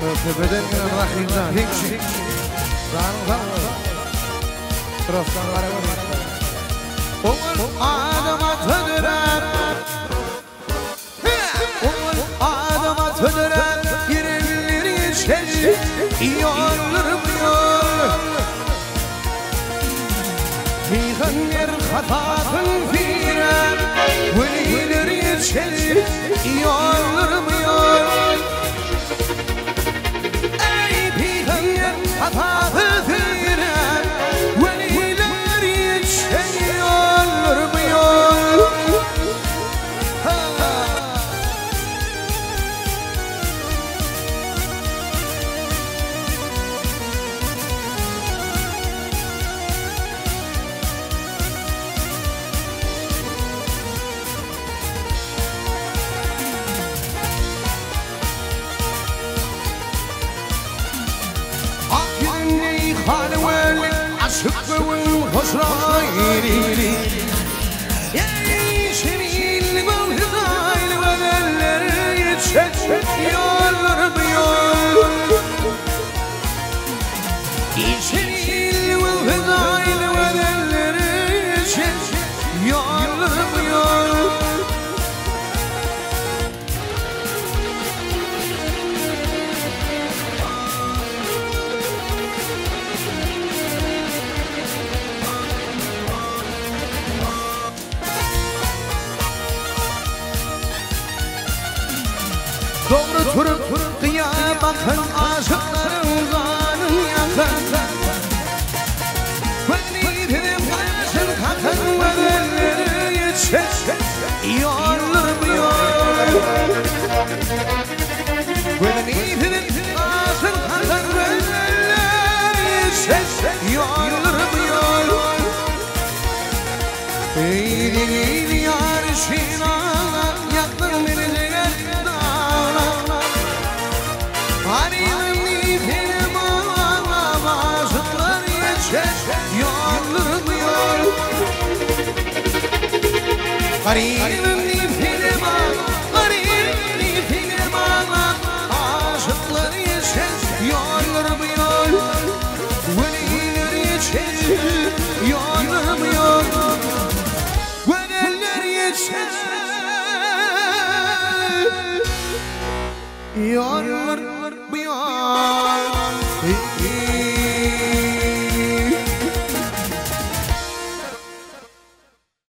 Tepeden gelen rakimden hiç Traftan var Oğul adama tönüren Oğul adama tönüren Girebilir içeri İyi olur mu yol Peygamber hatatın firen Veliler içeri İyi olur mu yol Ey Peygamber hatatı firen Veliler içeri olur mu yol Aşık hoşra yeri Yeşil balhızaylı bedeller Yetşek yollar bu yol Yeşil balhızaylı bedeller Yetşek yollar bu yol Doğru turup kıyamakın aşıkların zanın yakın Velidim başın kakın bedelleri yetişir Yollar bu yol Velidim başın kakın bedelleri yetişir Yollar bu yol Eylil yarışına yaktın beni Garibim nifine bak, garibim nifine bak Aşıklar yeşil, yollar bu yol Veliler yeşil, yollar bu yol Veliler yeşil, yollar